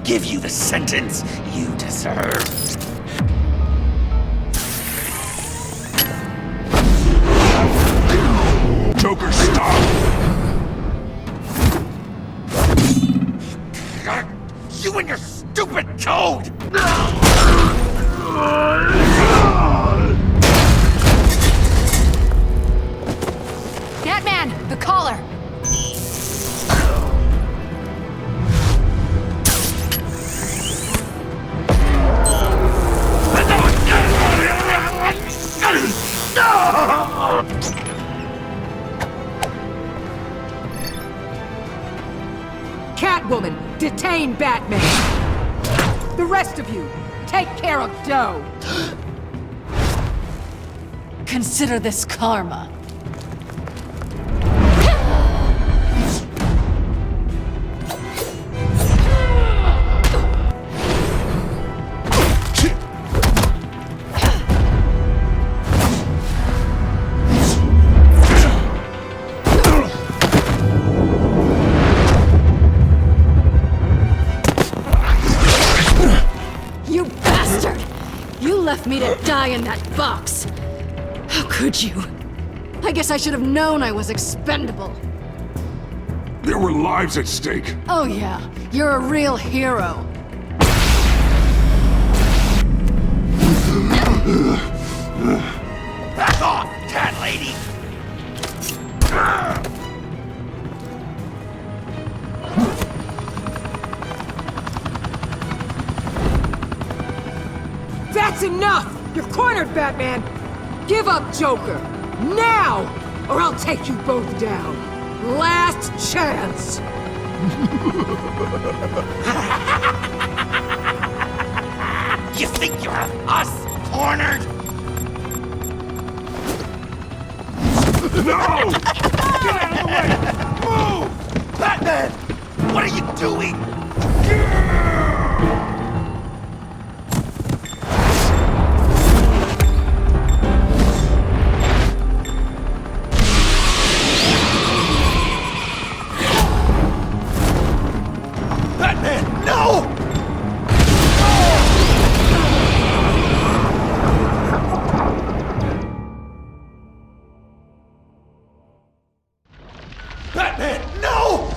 give you the sentence you deserve. Joker, stop! You and your stupid code! Batman, the collar! Catwoman, detain Batman! The rest of you, take care of Doe! Consider this karma. Left me to die in that box. How could you? I guess I should have known I was expendable. There were lives at stake. Oh yeah, you're a real hero. Back off, cat lady! That's enough! You're cornered, Batman! Give up, Joker! Now! Or I'll take you both down! Last chance! You think you have us cornered? No! Get out of the way! Move! Batman! What are you doing? Batman, no!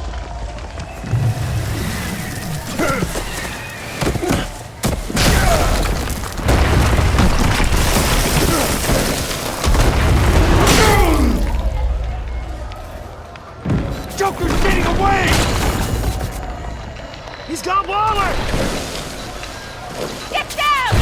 Joker's getting away! He's got Waller! Get down!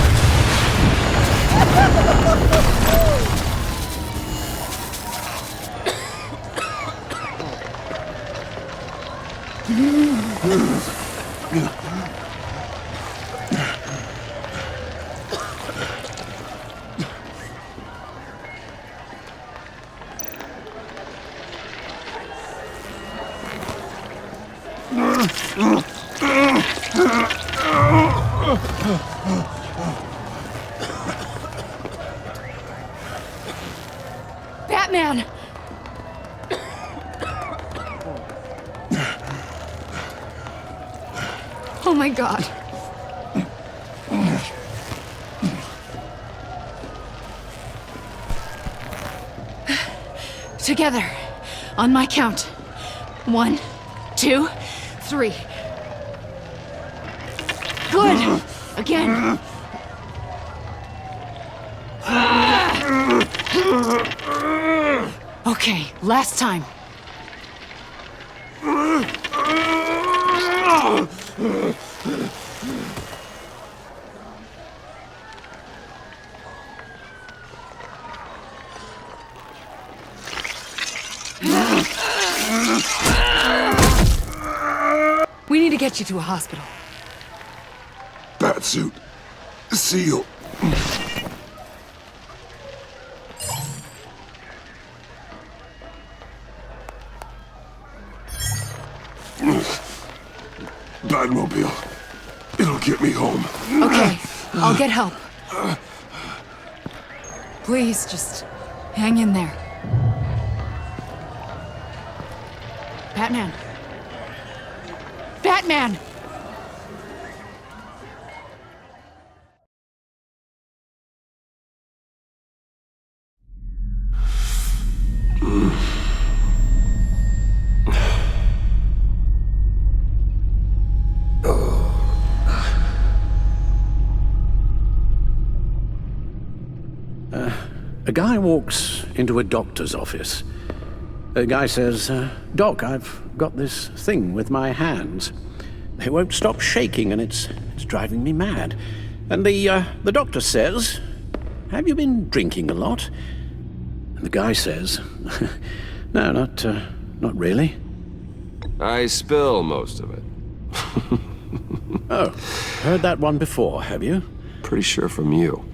Batman! Oh my God. Together, on my count. 1, 2, 3. Good! Again. Okay, last time. We need to get you to a hospital. Batsuit. Seal. Batmobile. It'll get me home. Okay, I'll get help. Please, just hang in there. Batman. Batman! A guy walks into a doctor's office. The guy says, Doc, I've got this thing with my hands. They won't stop shaking and it's driving me mad. And the doctor says, have you been drinking a lot? And the guy says, no, not really. I spill most of it. Oh, heard that one before, have you? Pretty sure from you.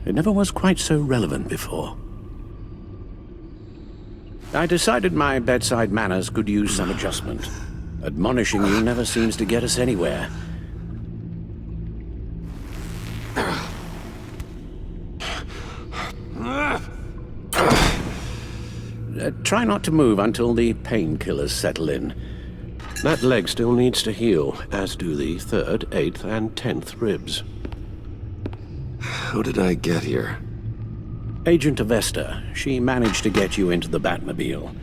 It never was quite so relevant before. I decided my bedside manners could use some adjustment. Admonishing you never seems to get us anywhere. Try not to move until the painkillers settle in. That leg still needs to heal, as do the 3rd, 8th, and 10th ribs. How did I get here? Agent Avesta, she managed to get you into the Batmobile.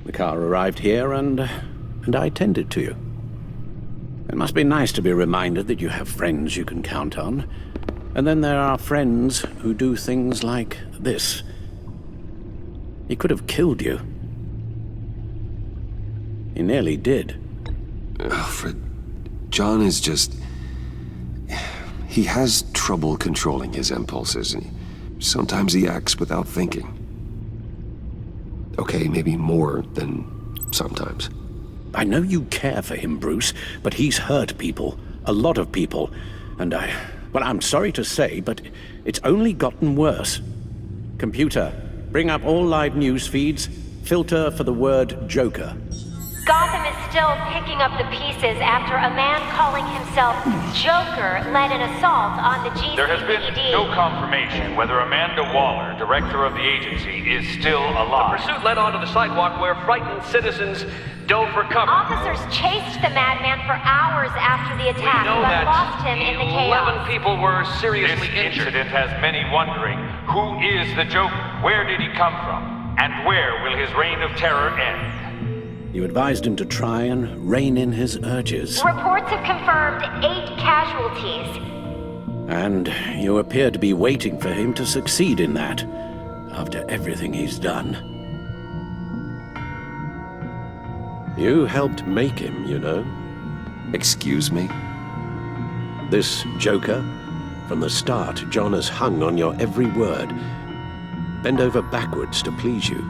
The car arrived here and I tended to you. It must be nice to be reminded that you have friends you can count on. And then there are friends who do things like this. He could have killed you. He nearly did. Alfred, John is just... He has trouble controlling his impulses. Sometimes he acts without thinking. Okay, maybe more than sometimes. I know you care for him, Bruce, but he's hurt people. A lot of people. And well, I'm sorry to say, but it's only gotten worse. Computer, bring up all live news feeds. Filter for the word Joker. Gotham is still picking up the pieces after a man calling himself Joker led an assault on the GCPD. There has been no confirmation whether Amanda Waller, director of the agency, is still alive. The pursuit led onto the sidewalk where frightened citizens dove for cover. Officers chased the madman for hours after the attack, We know but that lost him in the 11 chaos. people were seriously This injured. incident has many wondering, who is the Joker? Where did he come from? And where will his reign of terror end? You advised him to try and rein in his urges. Reports have confirmed 8 casualties. And you appear to be waiting for him to succeed in that, after everything he's done. You helped make him, you know. Excuse me? This Joker, from the start, John has hung on your every word. Bend over backwards to please you.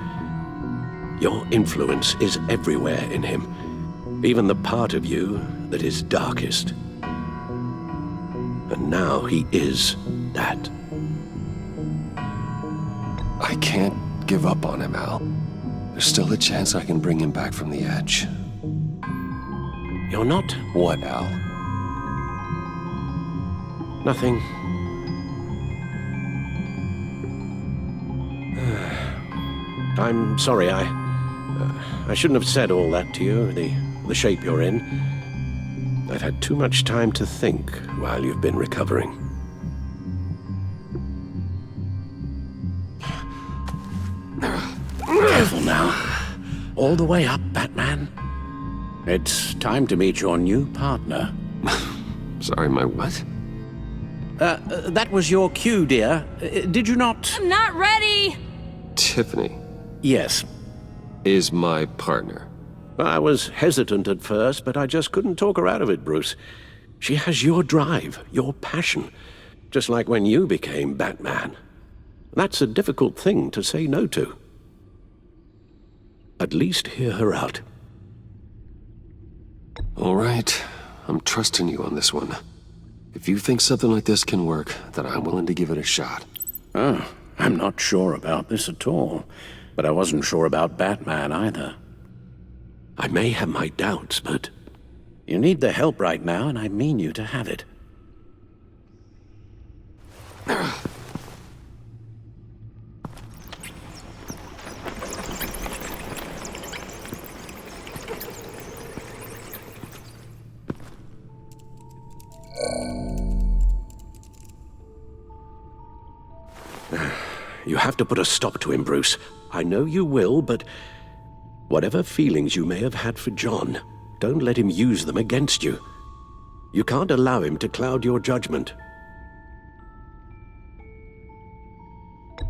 Your influence is everywhere in him, even the part of you that is darkest. And now he is that. I can't give up on him, Al. There's still a chance I can bring him back from the edge. You're not... What, Al? Nothing. I'm sorry, I shouldn't have said all that to you, the shape you're in. I've had too much time to think while you've been recovering. Careful now. All the way up, Batman. It's time to meet your new partner. Sorry, my what? That was your cue, dear. Did you not... I'm not ready! Tiffany Yes. is my partner. I was hesitant at first, but I just couldn't talk her out of it, Bruce. She has your drive, your passion, just like when you became Batman. That's a difficult thing to say no to. At least hear her out. All right, I'm trusting you on this one. If you think something like this can work, then I'm willing to give it a shot. Oh, I'm not sure about this at all, but I wasn't sure about Batman either. I may have my doubts, but you need the help right now, and I mean you to have it. You have to put a stop to him, Bruce. I know you will, but whatever feelings you may have had for John, don't let him use them against you. You can't allow him to cloud your judgment.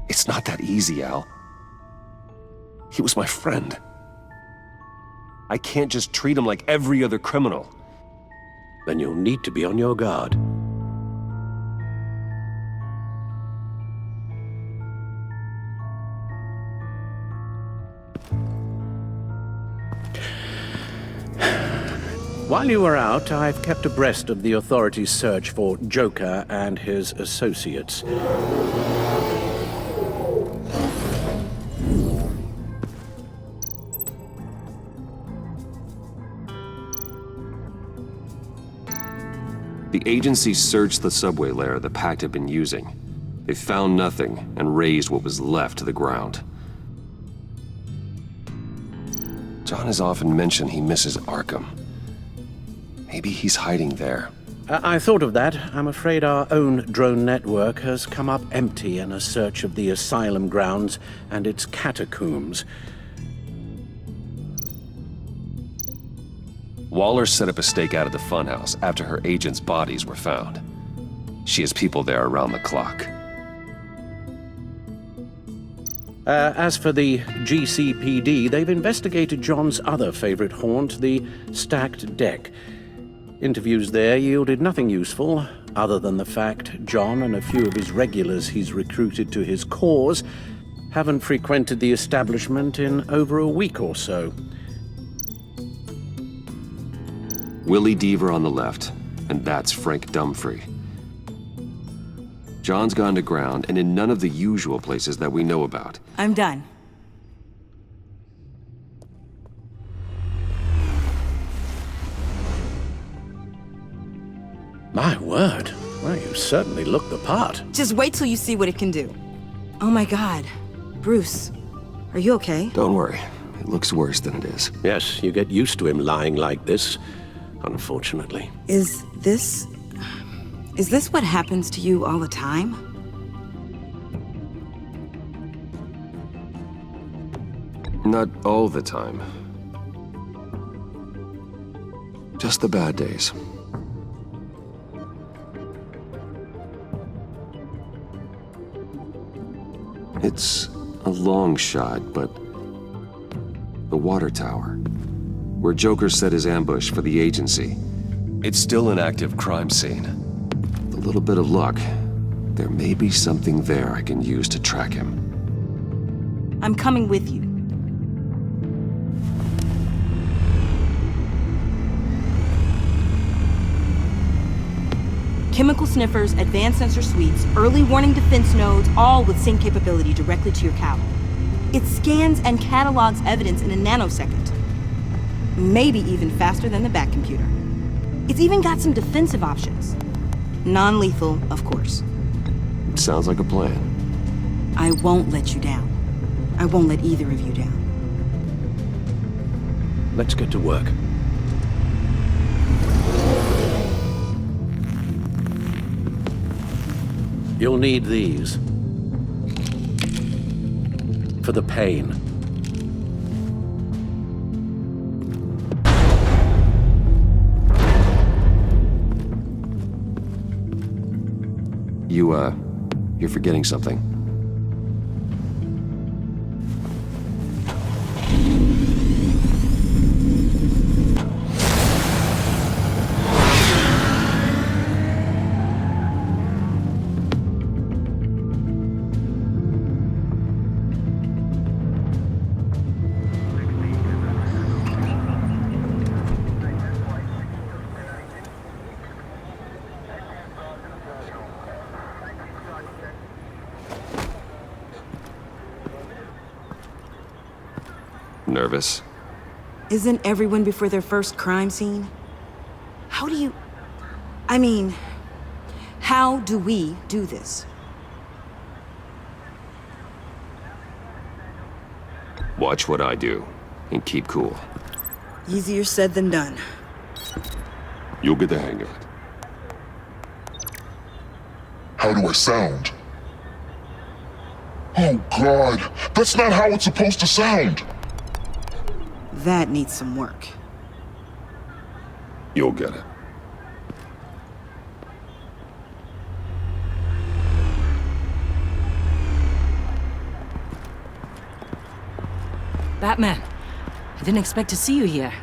It's not that easy, Al. He was my friend. I can't just treat him like every other criminal. Then you'll need to be on your guard. While you were out, I've kept abreast of the authorities' search for Joker and his associates. The agency searched the subway layer the Pact had been using. They found nothing and razed what was left to the ground. John has often mentioned he misses Arkham. Maybe he's hiding there. I thought of that. I'm afraid our own drone network has come up empty in a search of the asylum grounds and its catacombs. Waller set up a stakeout at the funhouse after her agents' bodies were found. She has people there around the clock. As for the GCPD, they've investigated John's other favorite haunt, the stacked deck. Interviews there yielded nothing useful, other than the fact John and a few of his regulars he's recruited to his cause haven't frequented the establishment in over a week or so. Willie Deaver on the left, and that's Frank Dumfrey. John's gone to ground and in none of the usual places that we know about. I'm done. My word. Well, you certainly look the part. Just wait till you see what it can do. Oh my God. Bruce, are you okay? Don't worry. It looks worse than it is. Yes, you get used to him lying like this, unfortunately. Is this what happens to you all the time? Not all the time. Just the bad days. It's a long shot, but the water tower, where Joker set his ambush for the agency, it's still an active crime scene. With a little bit of luck, there may be something there I can use to track him. I'm coming with you. Chemical sniffers, advanced sensor suites, early warning defense nodes, all with sync capability directly to your cloud. It scans and catalogs evidence in a nanosecond. Maybe even faster than the Bat computer. It's even got some defensive options. Non-lethal, of course. Sounds like a plan. I won't let you down. I won't let either of you down. Let's get to work. You'll need these. For the pain. You're forgetting something. Nervous? Isn't everyone before their first crime scene? How do we do this? Watch what I do, and keep cool. Easier said than done. You'll get the hang of it. How do I sound? Oh, God! That's not how it's supposed to sound! That needs some work. You'll get it. Batman, I didn't expect to see you here.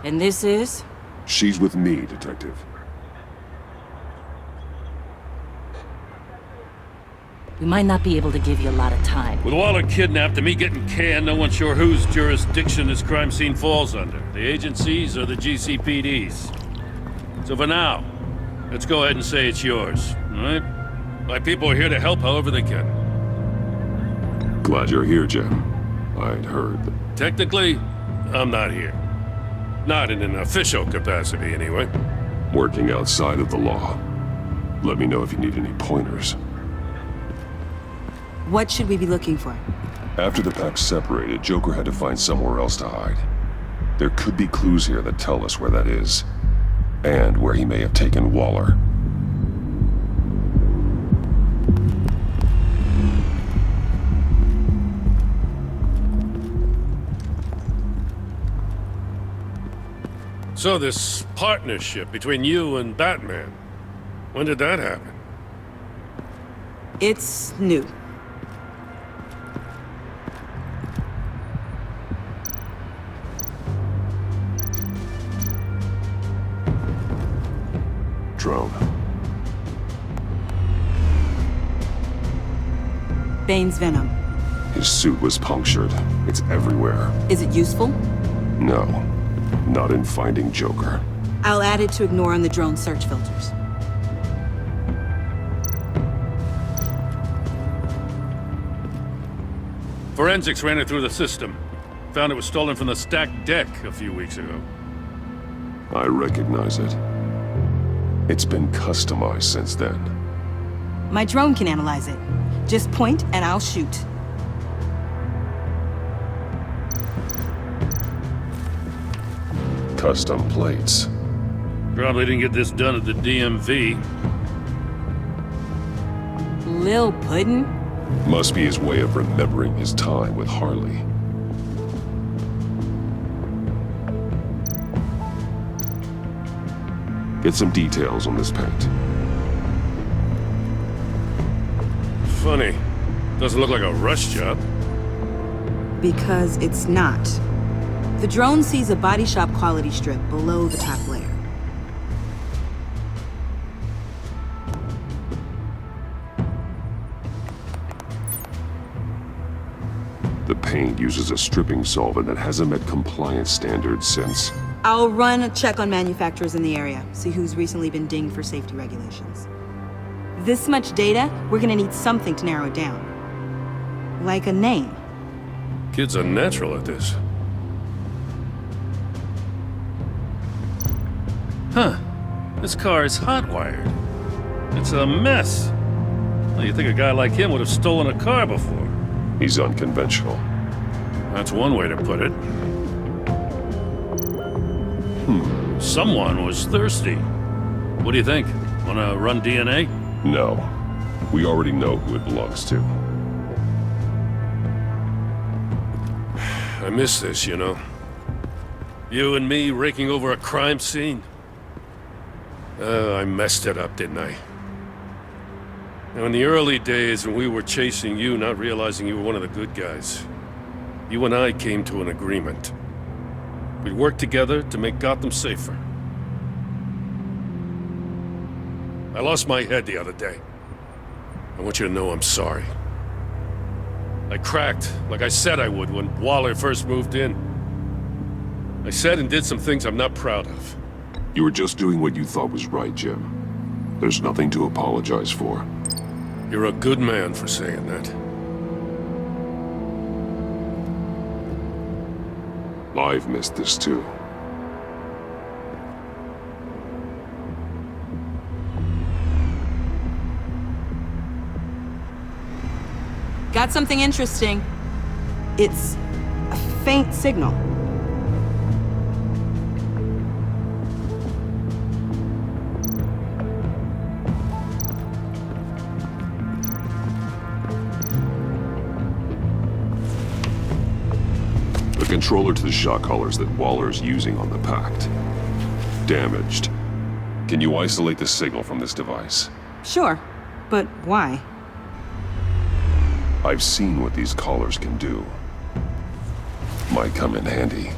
And this is? She's with me, Detective. We might not be able to give you a lot of time. With Waller kidnapped and me getting canned, no one's sure whose jurisdiction this crime scene falls under. The agencies or the GCPD's. So for now, let's go ahead and say it's yours, all right? My people are here to help however they can. Glad you're here, Jim. I'd heard that. Technically, I'm not here. Not in an official capacity, anyway. Working outside of the law. Let me know if you need any pointers. What should we be looking for? After the pack separated, Joker had to find somewhere else to hide. There could be clues here that tell us where that is. And where he may have taken Waller. So this partnership between you and Batman, when did that happen? It's new. Drone. Bane's venom. His suit was punctured. It's everywhere. Is it useful? No. Not in finding Joker. I'll add it to ignore on the drone search filters. Forensics ran it through the system. Found it was stolen from the stacked deck a few weeks ago. I recognize it. It's been customized since then. My drone can analyze it. Just point and I'll shoot. Custom plates. Probably didn't get this done at the DMV. Lil Puddin'? Must be his way of remembering his time with Harley. Get some details on this paint. Funny. Doesn't look like a rush job. Because it's not. The drone sees a body shop quality strip below the top layer. The paint uses a stripping solvent that hasn't met compliance standards since. I'll run a check on manufacturers in the area, see who's recently been dinged for safety regulations. This much data, we're gonna need something to narrow it down. Like a name. Kid's a natural at this. Huh. This car is hot-wired. It's a mess. Well, you'd think a guy like him would have stolen a car before. He's unconventional. That's one way to put it. Someone was thirsty. What do you think? Wanna run DNA? No. We already know who it belongs to. I miss this, you know. You and me raking over a crime scene. I messed it up, didn't I? Now, in the early days when we were chasing you, not realizing you were one of the good guys, you and I came to an agreement. We'd work together to make Gotham safer. I lost my head the other day. I want you to know I'm sorry. I cracked, like I said I would when Waller first moved in. I said and did some things I'm not proud of. You were just doing what you thought was right, Jim. There's nothing to apologize for. You're a good man for saying that. I've missed this too. Got something interesting. It's a faint signal. The controller to the shot collars that Waller's using on the Pact. Damaged. Can you isolate the signal from this device? Sure, but why? I've seen what these collars can do. might come in handy.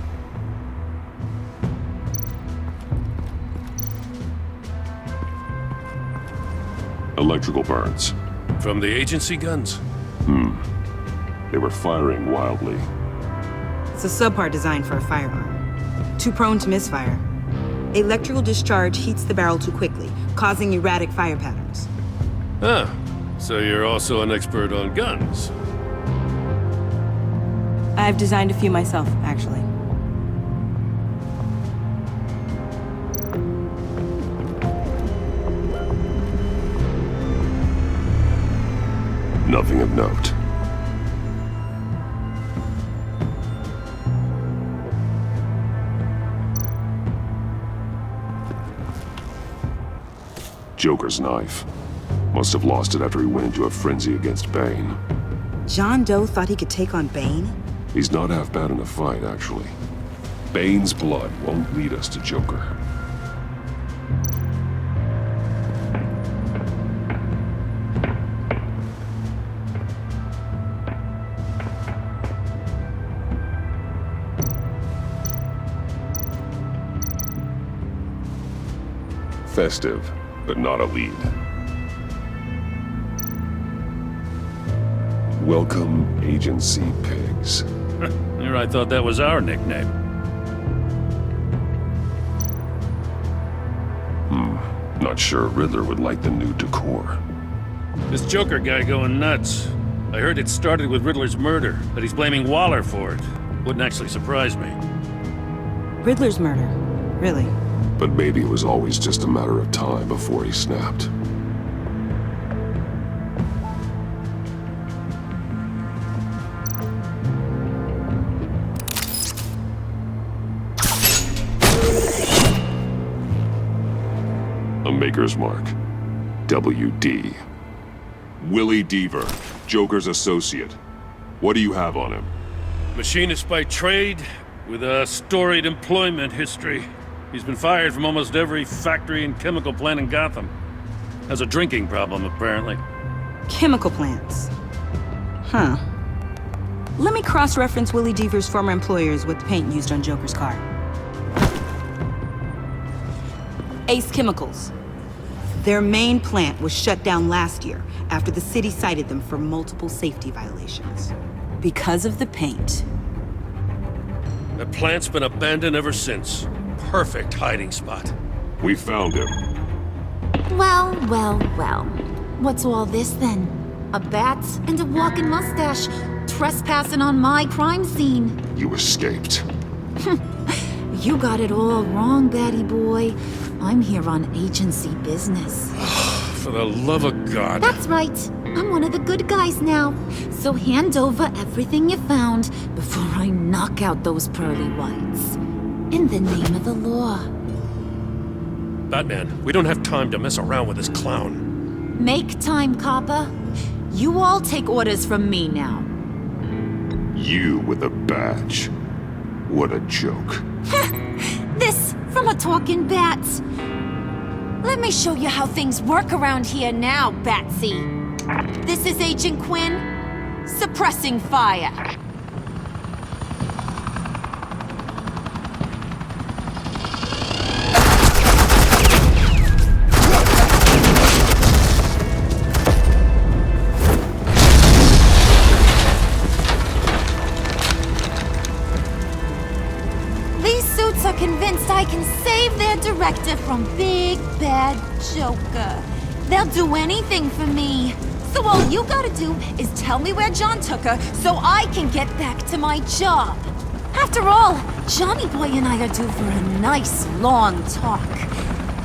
Electrical burns. From the agency guns? They were firing wildly. It's a subpart designed for a firearm. Too prone to misfire. Electrical discharge heats the barrel too quickly, causing erratic fire patterns. Ah, so you're also an expert on guns. I've designed a few myself, actually. Nothing of note. Joker's knife. Must have lost it after he went into a frenzy against Bane. John Doe thought he could take on Bane? He's not half bad in a fight, actually. Bane's blood won't lead us to Joker. Festive, but not a lead. Welcome, Agency Pigs. Here I thought that was our nickname. Not sure Riddler would like the new decor. This Joker guy going nuts. I heard it started with Riddler's murder, but he's blaming Waller for it. Wouldn't actually surprise me. Riddler's murder? Really? But maybe it was always just a matter of time before he snapped. A Maker's Mark. WD. Willie Deaver, Joker's associate. What do you have on him? Machinist by trade, with a storied employment history. He's been fired from almost every factory and chemical plant in Gotham. Has a drinking problem, apparently. Chemical plants. Huh. Let me cross-reference Willie Deaver's former employers with the paint used on Joker's car. Ace Chemicals. Their main plant was shut down last year after the city cited them for multiple safety violations. Because of the paint. The plant's been abandoned ever since. Perfect hiding spot. We found him. Well, well, well. What's all this then? A bat and a walking mustache trespassing on my crime scene. You escaped. You got it all wrong, Batty boy. I'm here on agency business. For the love of God. That's right. I'm one of the good guys now. So hand over everything you found before I knock out those pearly whites. In the name of the law. Batman, we don't have time to mess around with this clown. Make time, copper. You all take orders from me now. You with a badge. What a joke. This from a talking bat. Let me show you how things work around here now, Batsy. This is Agent Quinn, suppressing fire. Are convinced I can save their director from Big Bad Joker. They'll do anything for me. So all you gotta do is tell me where John took her so I can get back to my job. After all, Johnny Boy and I are due for a nice long talk.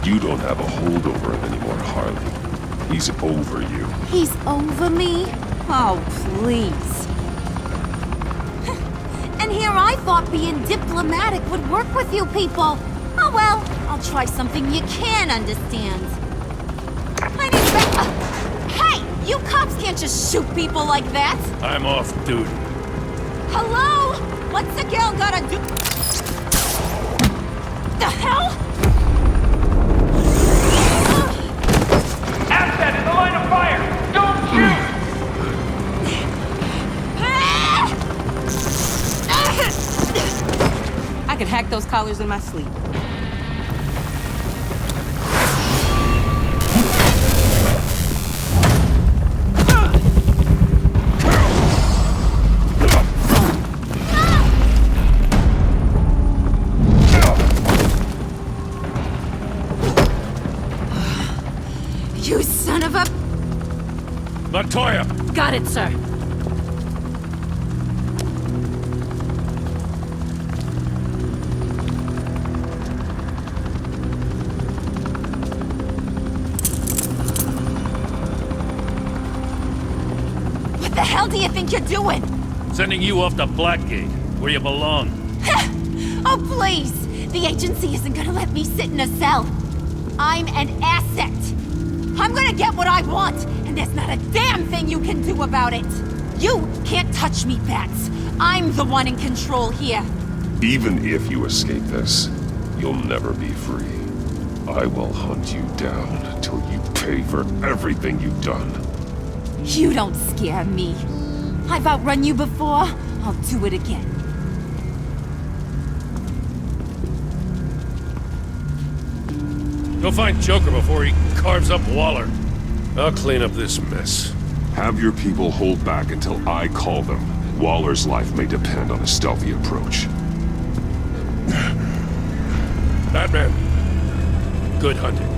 You don't have a hold over him anymore, Harley. He's over you. He's over me? Oh, please. And here I thought being diplomatic would work with you people. Oh well, I'll try something you can understand. I need Hey! You cops can't just shoot people like that! I'm off duty. Hello? What's the girl gotta do? The hell? Asset in the line of fire! Don't shoot! collars in my sleep. You son of a... Montoya! Got it, sir. What the hell do you think you're doing? Sending you off to Blackgate, where you belong. Oh, please! The agency isn't gonna let me sit in a cell. I'm an asset. I'm gonna get what I want, and there's not a damn thing you can do about it. You can't touch me, Bats. I'm the one in control here. Even if you escape this, you'll never be free. I will hunt you down till you pay for everything you've done. You don't scare me. I've outrun you before. I'll do it again. Go find Joker before he carves up Waller. I'll clean up this mess. Have your people hold back until I call them. Waller's life may depend on a stealthy approach. Batman, good hunting.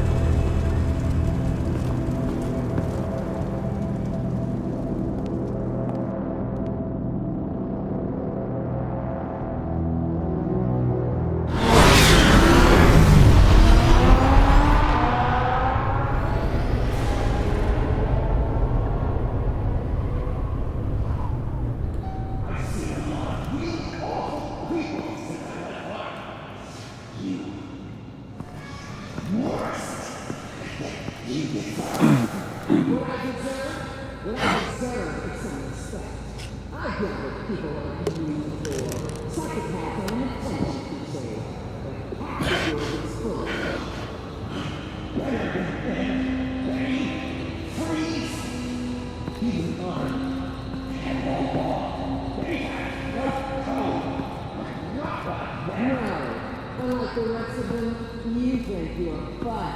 Unlike the rest of them, you think you're fun.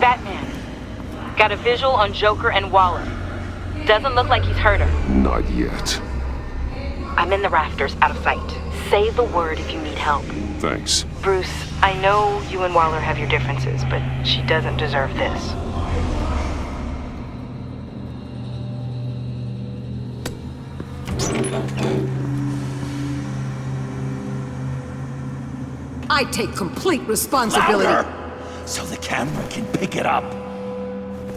Batman. Got a visual on Joker and Waller. Doesn't look like he's hurt her. Not yet. I'm in the rafters, out of sight. Say the word if you need help. Thanks. Bruce, I know you and Waller have your differences, but she doesn't deserve this. I take complete responsibility. Louder, so the camera can pick it up.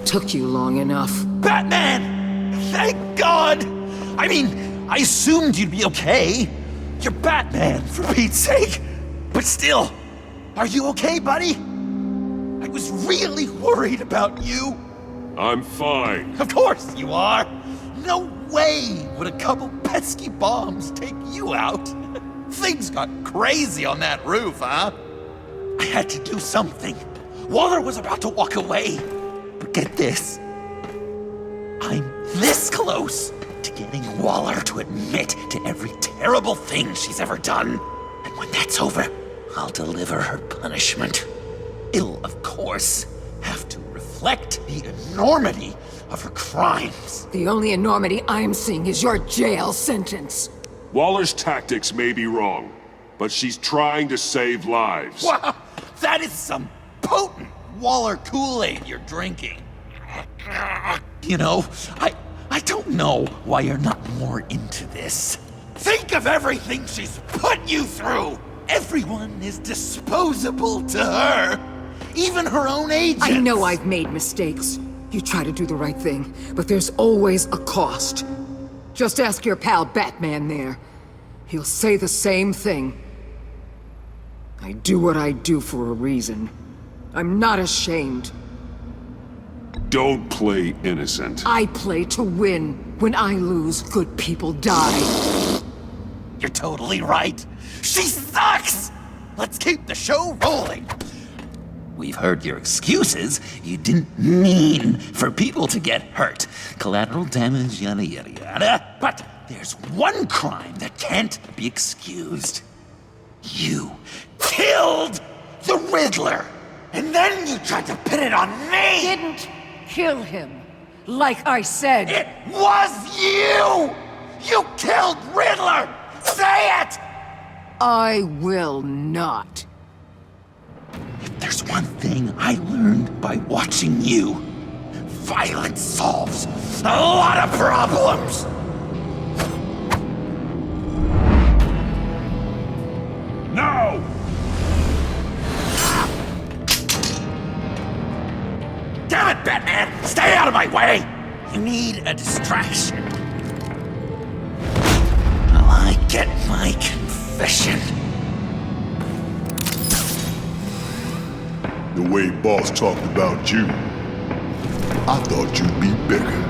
Took you long enough. Batman! Thank God! I mean, I assumed you'd be okay. You're Batman, for Pete's sake. But still, are you okay, buddy? I was really worried about you. I'm fine. Of course you are. No way would a couple pesky bombs take you out. Things got crazy on that roof, huh? I had to do something. Waller was about to walk away. But get this. I'm this close to getting Waller to admit to every terrible thing she's ever done. And when that's over, I'll deliver her punishment. It'll, of course, have to reflect the enormity of her crimes. The only enormity I'm seeing is your jail sentence. Waller's tactics may be wrong, but she's trying to save lives. Wow, that is some potent Waller Kool-Aid you're drinking. You know, I don't know why you're not more into this. Think of everything she's put you through! Everyone is disposable to her. Even her own agents. I know I've made mistakes. You try to do the right thing, but there's always a cost. Just ask your pal Batman there. He'll say the same thing. I do what I do for a reason. I'm not ashamed. Don't play innocent. I play to win. When I lose, good people die. You're totally right. She sucks! Let's keep the show rolling. We've heard your excuses. You didn't mean for people to get hurt. Collateral damage, yada yada yada. But there's one crime that can't be excused. You killed the Riddler! And then you tried to pin it on me! Didn't kill him, like I said. It was you! You killed Riddler! Say it! I will not. If there's one thing I learned by watching you, violence solves a lot of problems! No! Damn it, Batman! Stay out of my way! You need a distraction. Well, I get my confession. The way Boss talked about you, I thought you'd be bigger.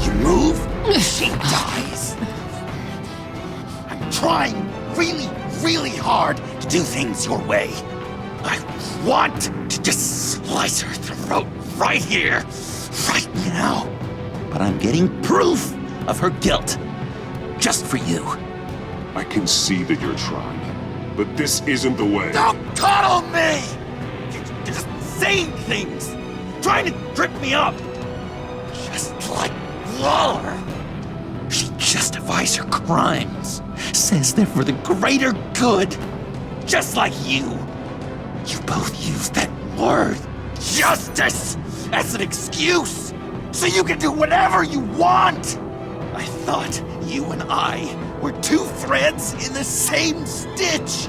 You move, she dies. I'm trying really hard to do things your way. I want to just slice her throat right here, right now. But I'm getting proof of her guilt, just for you. I can see that you're trying, but this isn't the way. Don't coddle me! You're just saying things, trying to trip me up. Just like Waller. She justifies her crimes, says they're for the greater good. Just like you. You both use that word, justice, as an excuse, so you can do whatever you want. I thought you and I were two threads in the same stitch.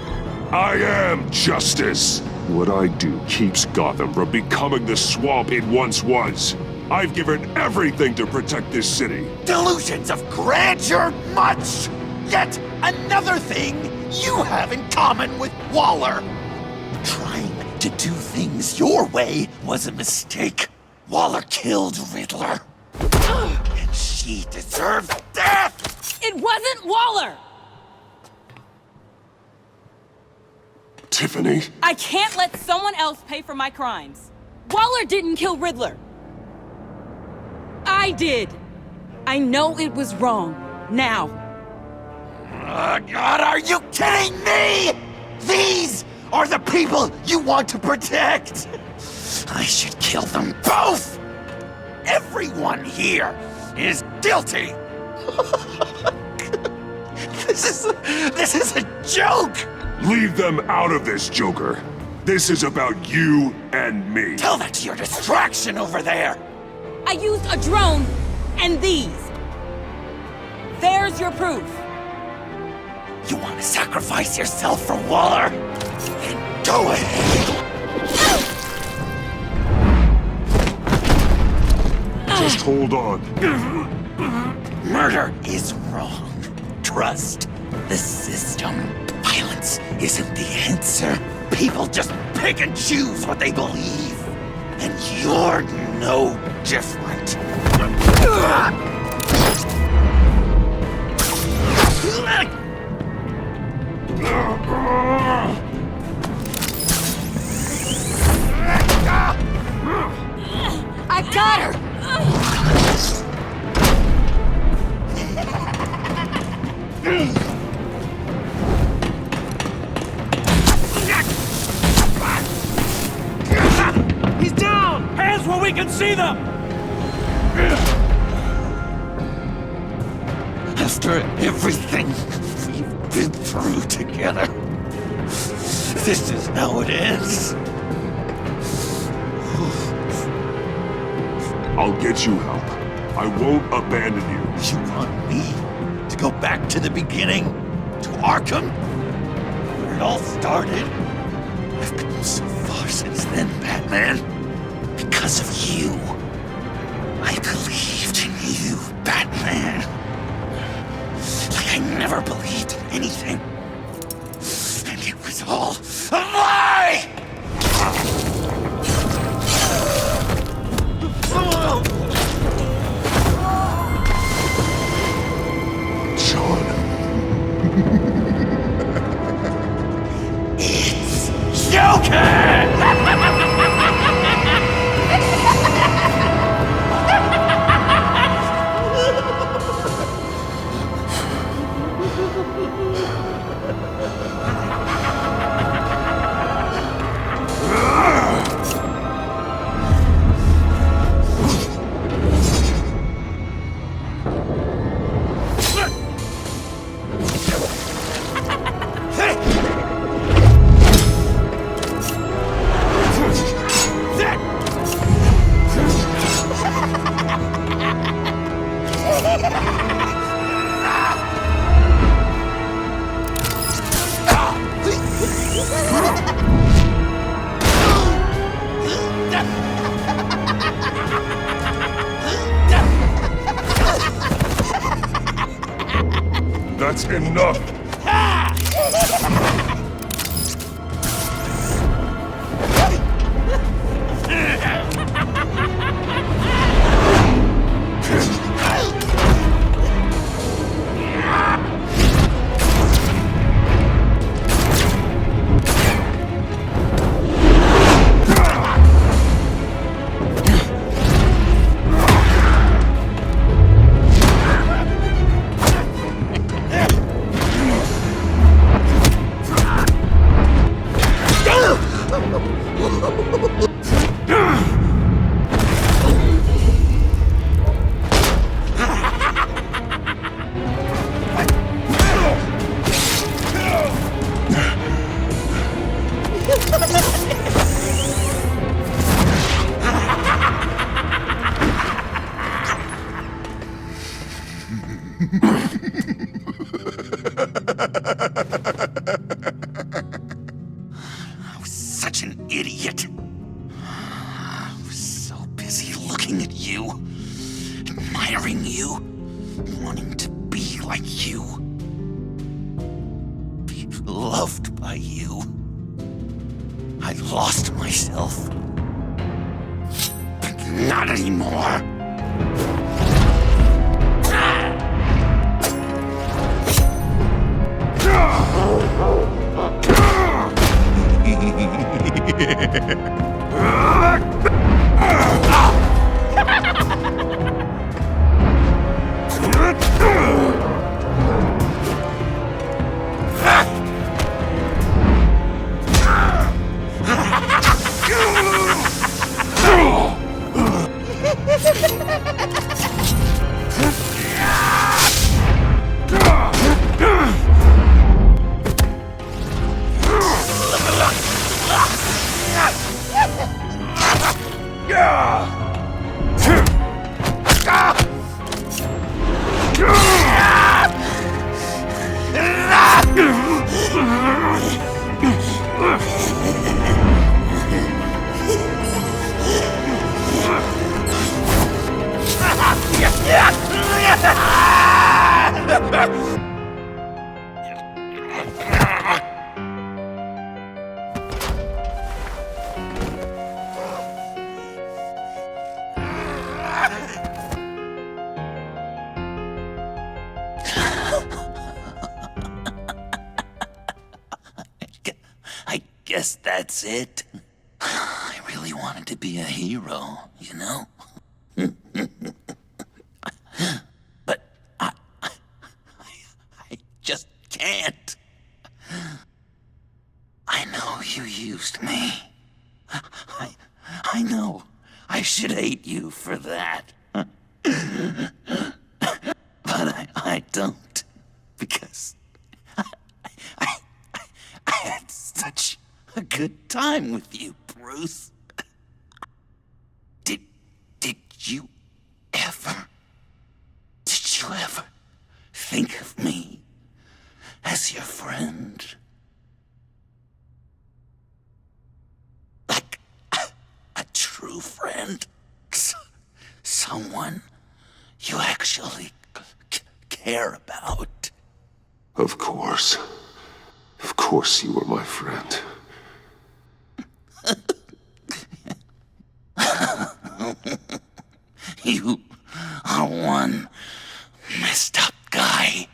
I am justice. What I do keeps Gotham from becoming the swamp it once was. I've given everything to protect this city. Delusions of grandeur much! Yet another thing you have in common with Waller. Trying to do things your way was a mistake. Waller killed Riddler. And she deserves death! It wasn't Waller! Tiffany? I can't let someone else pay for my crimes. Waller didn't kill Riddler. I did. I know it was wrong. Now. God, are you kidding me? These are the people you want to protect. I should kill them both. Everyone here is guilty. This is a joke. Leave them out of this, Joker. This is about you and me. Tell that to your distraction over there. I used a drone and these. There's your proof. You want to sacrifice yourself for Waller? Then go ahead. Just hold on. Murder is wrong. Trust the system. Violence isn't the answer. People just pick and choose what they believe. And you're no different. I got her! He's down! Hands where we can see them! After everything we've been through together, this is how it ends. I'll get you help. I won't abandon you. You want me to go back to the beginning? To Arkham? Where it all started? I've come so far since then, Batman. Because of you. I believed in you, Batman. Like I never believed in anything. And it It's all a lie! John. It's Joker! That's enough! I was such an idiot. I was so busy looking at you, admiring you, wanting to be like you, be loved by you. I lost myself. But not anymore. I guess that's it. I really wanted to be a hero, you know? But I just can't. I know you used me. I know I should hate you for that. But I don't. Because I had such a good time with you, Bruce. Did you ever think of me as your friend? Like a true friend? Someone you actually care about? Of course. Of Of course you were my friend. You are one messed up guy.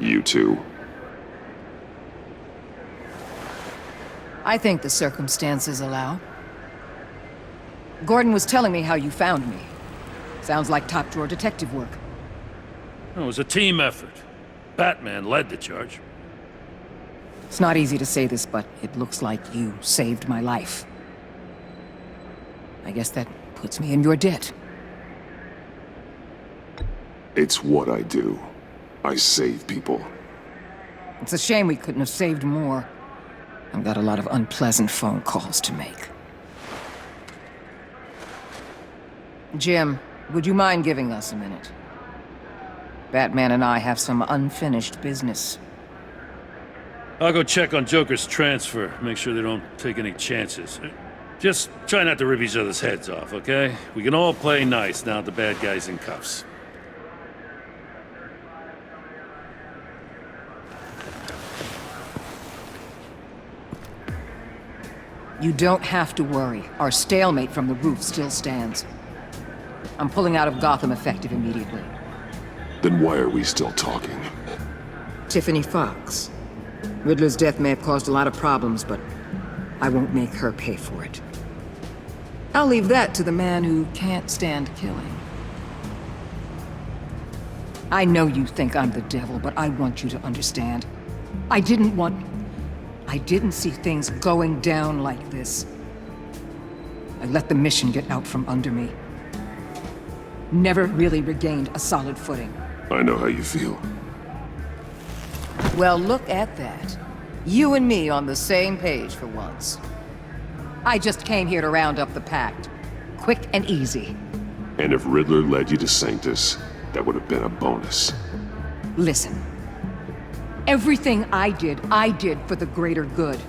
You two. I think the circumstances allow. Gordon was telling me how you found me. Sounds like top-drawer detective work. It was a team effort. Batman led the charge. It's not easy to say this, but it looks like you saved my life. I guess that puts me in your debt. It's what I do. I save people. It's a shame we couldn't have saved more. I've got a lot of unpleasant phone calls to make. Jim, would you mind giving us a minute? Batman and I have some unfinished business. I'll go check on Joker's transfer, make sure they don't take any chances. Just try not to rip each other's heads off, okay? We can all play nice now that the bad guy's in cuffs. You don't have to worry. Our stalemate from the roof still stands. I'm pulling out of Gotham effective immediately. Then why are we still talking? Tiffany Fox. Riddler's death may have caused a lot of problems, but I won't make her pay for it. I'll leave that to the man who can't stand killing. I know you think I'm the devil, but I want you to understand. I didn't see things going down like this. I let the mission get out from under me. Never really regained a solid footing. I know how you feel. Well, look at that. You and me on the same page for once. I just came here to round up the pact. Quick and easy. And if Riddler led you to Sanctus, that would have been a bonus. Listen. Everything I did for the greater good.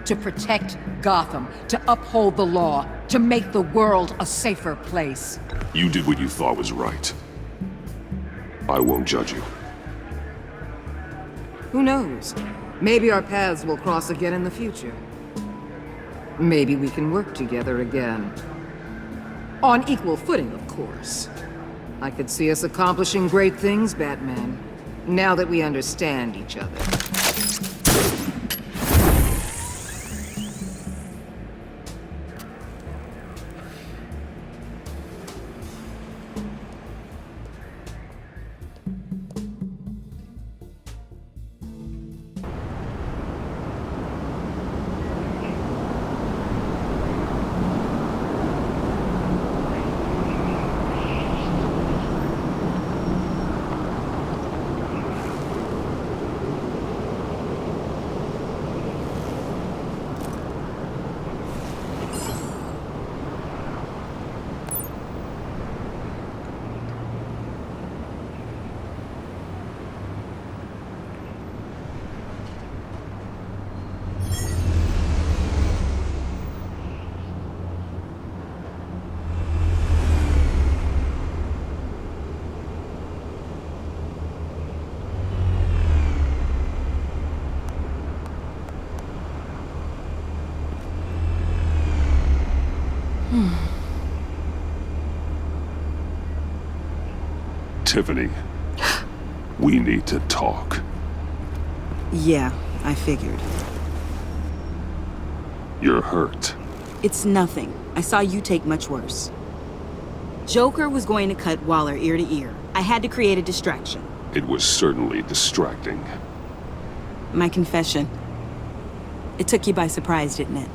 To protect Gotham, to uphold the law, to make the world a safer place. You did what you thought was right. I won't judge you. Who knows? Maybe our paths will cross again in the future. Maybe we can work together again. On equal footing, of course. I could see us accomplishing great things, Batman. Now that we understand each other. Tiffany, we need to talk. Yeah, I figured. You're hurt. It's nothing. I saw you take much worse. Joker was going to cut Waller ear to ear. I had to create a distraction. It was certainly distracting. My confession. It took you by surprise, didn't it?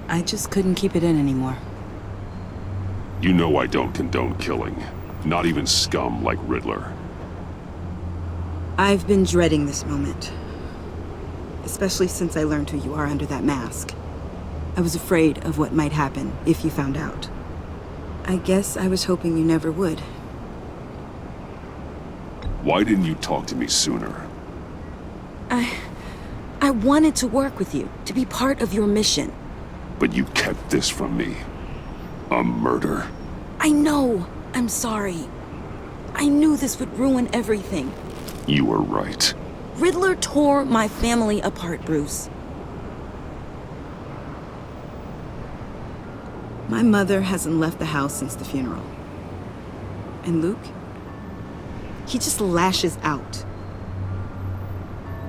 I just couldn't keep it in anymore. You know I don't condone killing. Not even scum like Riddler. I've been dreading this moment. Especially since I learned who you are under that mask. I was afraid of what might happen if you found out. I guess I was hoping you never would. Why didn't you talk to me sooner? I wanted to work with you, to be part of your mission. But you kept this from me. A murder. I know. I'm sorry. I knew this would ruin everything. You were right. Riddler tore my family apart, Bruce. My mother hasn't left the house since the funeral. And Luke? He just lashes out.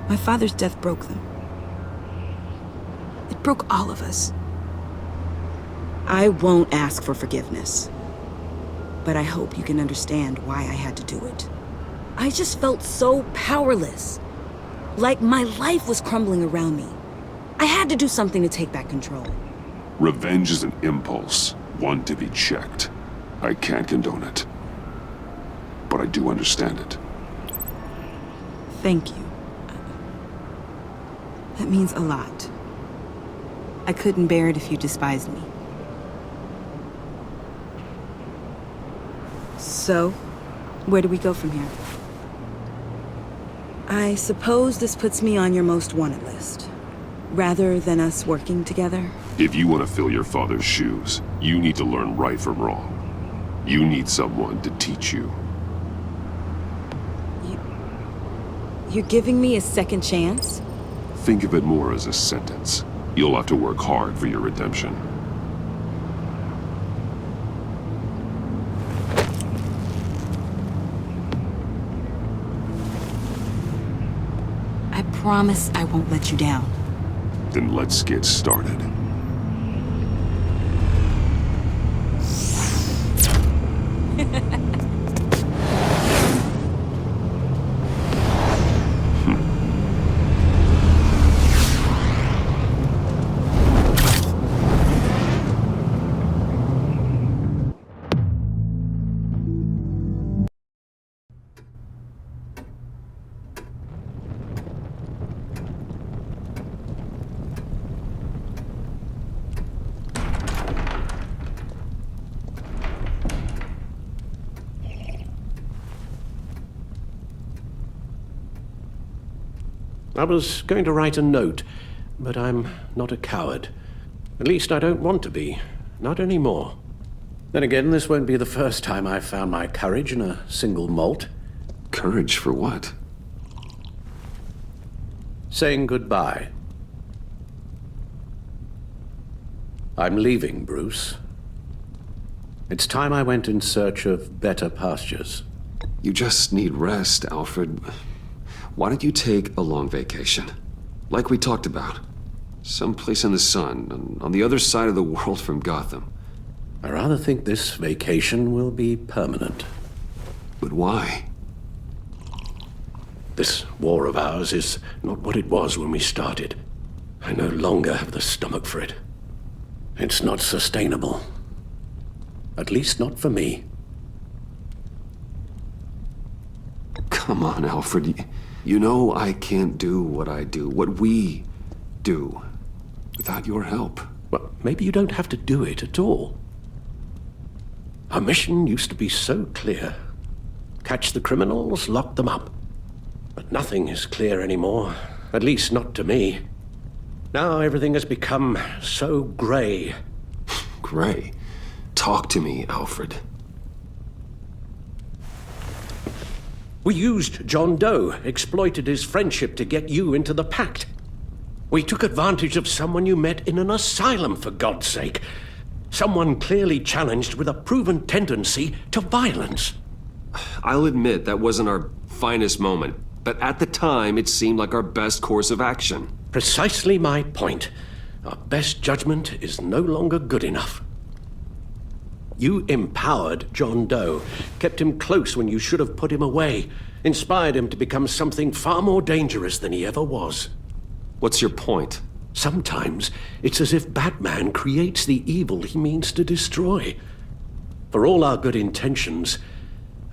My father's death broke them. It broke all of us. I won't ask for forgiveness. But I hope you can understand why I had to do it. I just felt so powerless. Like my life was crumbling around me. I had to do something to take back control. Revenge is an impulse, one to be checked. I can't condone it. But I do understand it. Thank you. That means a lot. I couldn't bear it if you despised me. So, where do we go from here? I suppose this puts me on your most wanted list. Rather than us working together? If you want to fill your father's shoes, you need to learn right from wrong. You need someone to teach you. You're giving me a second chance? Think of it more as a sentence. You'll have to work hard for your redemption. I promise I won't let you down. Then let's get started. I was going to write a note, but I'm not a coward. At least I don't want to be. Not anymore. Then again, this won't be the first time I've found my courage in a single malt. Courage for what? Saying goodbye. I'm leaving, Bruce. It's time I went in search of better pastures. You just need rest, Alfred. Why don't you take a long vacation? Like we talked about. Someplace in the sun, on the other side of the world from Gotham. I rather think this vacation will be permanent. But why? This war of ours is not what it was when we started. I no longer have the stomach for it. It's not sustainable. At least not for me. Come on, Alfred. You know I can't do what I do, what we do, without your help. Well, maybe you don't have to do it at all. Our mission used to be so clear. Catch the criminals, lock them up. But nothing is clear anymore, at least not to me. Now everything has become so gray. Gray? Talk to me, Alfred. We used John Doe, exploited his friendship to get you into the pact. We took advantage of someone you met in an asylum, for God's sake. Someone clearly challenged with a proven tendency to violence. I'll admit that wasn't our finest moment, but at the time it seemed like our best course of action. Precisely my point. Our best judgment is no longer good enough. You empowered John Doe, kept him close when you should have put him away, inspired him to become something far more dangerous than he ever was. What's your point? Sometimes it's as if Batman creates the evil he means to destroy. For all our good intentions,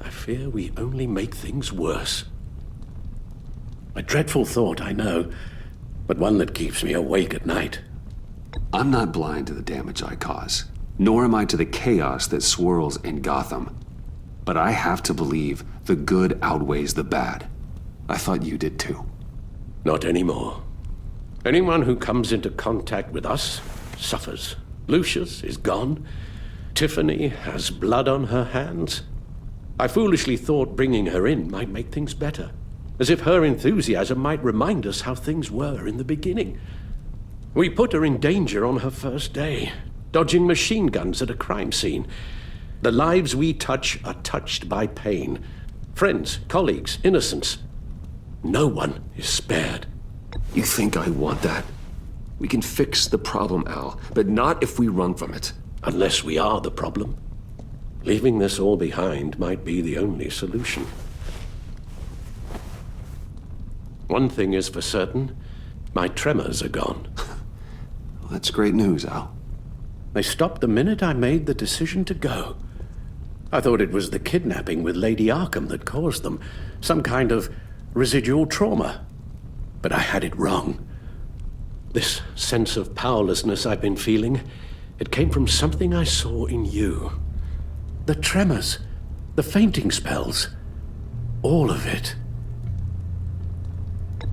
I fear we only make things worse. A dreadful thought, I know, but one that keeps me awake at night. I'm not blind to the damage I cause, nor am I to the chaos that swirls in Gotham. But I have to believe the good outweighs the bad. I thought you did too. Not anymore. Anyone who comes into contact with us suffers. Lucius is gone. Tiffany has blood on her hands. I foolishly thought bringing her in might make things better, as if her enthusiasm might remind us how things were in the beginning. We put her in danger on her first day, dodging machine guns at a crime scene. The lives we touch are touched by pain. Friends, colleagues, innocents. No one is spared. You think I want that? We can fix the problem, Al, but not if we run from it. Unless we are the problem. Leaving this all behind might be the only solution. One thing is for certain, my tremors are gone. Well, that's great news, Al. They stopped the minute I made the decision to go. I thought it was the kidnapping with Lady Arkham that caused them, some kind of residual trauma. But I had it wrong. This sense of powerlessness I've been feeling, it came from something I saw in you. The tremors, the fainting spells, all of it.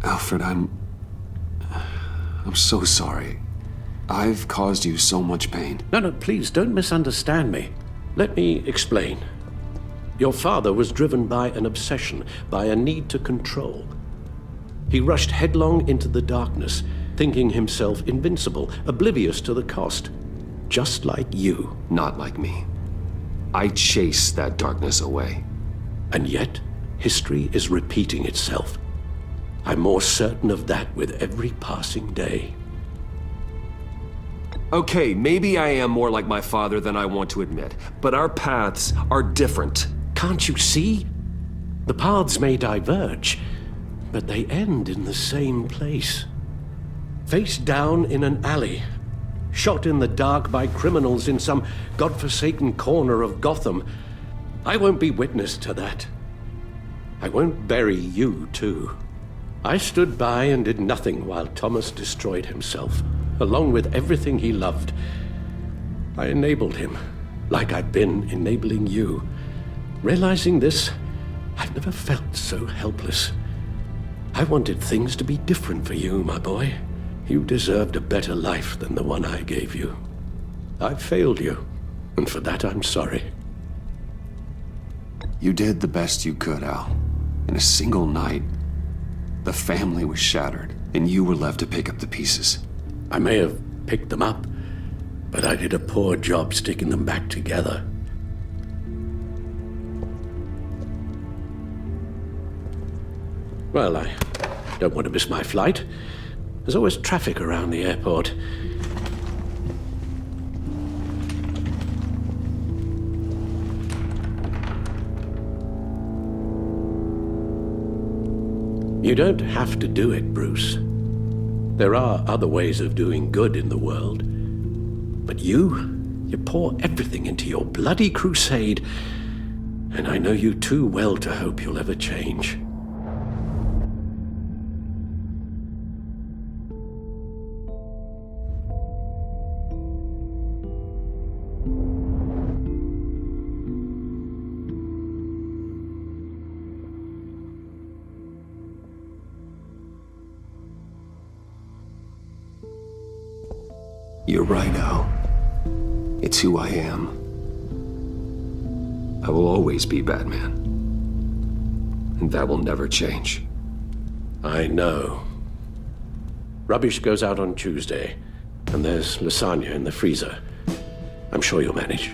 Alfred, I'm so sorry. I've caused you so much pain. No, please don't misunderstand me. Let me explain. Your father was driven by an obsession, by a need to control. He rushed headlong into the darkness, thinking himself invincible, oblivious to the cost. Just like you. Not like me. I chase that darkness away. And yet, history is repeating itself. I'm more certain of that with every passing day. Okay, maybe I am more like my father than I want to admit, but our paths are different. Can't you see? The paths may diverge, but they end in the same place. Face down in an alley, shot in the dark by criminals in some godforsaken corner of Gotham. I won't be witness to that. I won't bury you, too. I stood by and did nothing while Thomas destroyed himself, along with everything he loved. I enabled him, like I'd been enabling you. Realizing this, I've never felt so helpless. I wanted things to be different for you, my boy. You deserved a better life than the one I gave you. I failed you, and for that I'm sorry. You did the best you could, Al. In a single night, the family was shattered, and you were left to pick up the pieces. I may have picked them up, but I did a poor job sticking them back together. Well, I don't want to miss my flight. There's always traffic around the airport. You don't have to do it, Bruce. There are other ways of doing good in the world. But you pour everything into your bloody crusade, and I know you too well to hope you'll ever change. You're right, Al. It's who I am. I will always be Batman. And that will never change. I know. Rubbish goes out on Tuesday, and there's lasagna in the freezer. I'm sure you'll manage.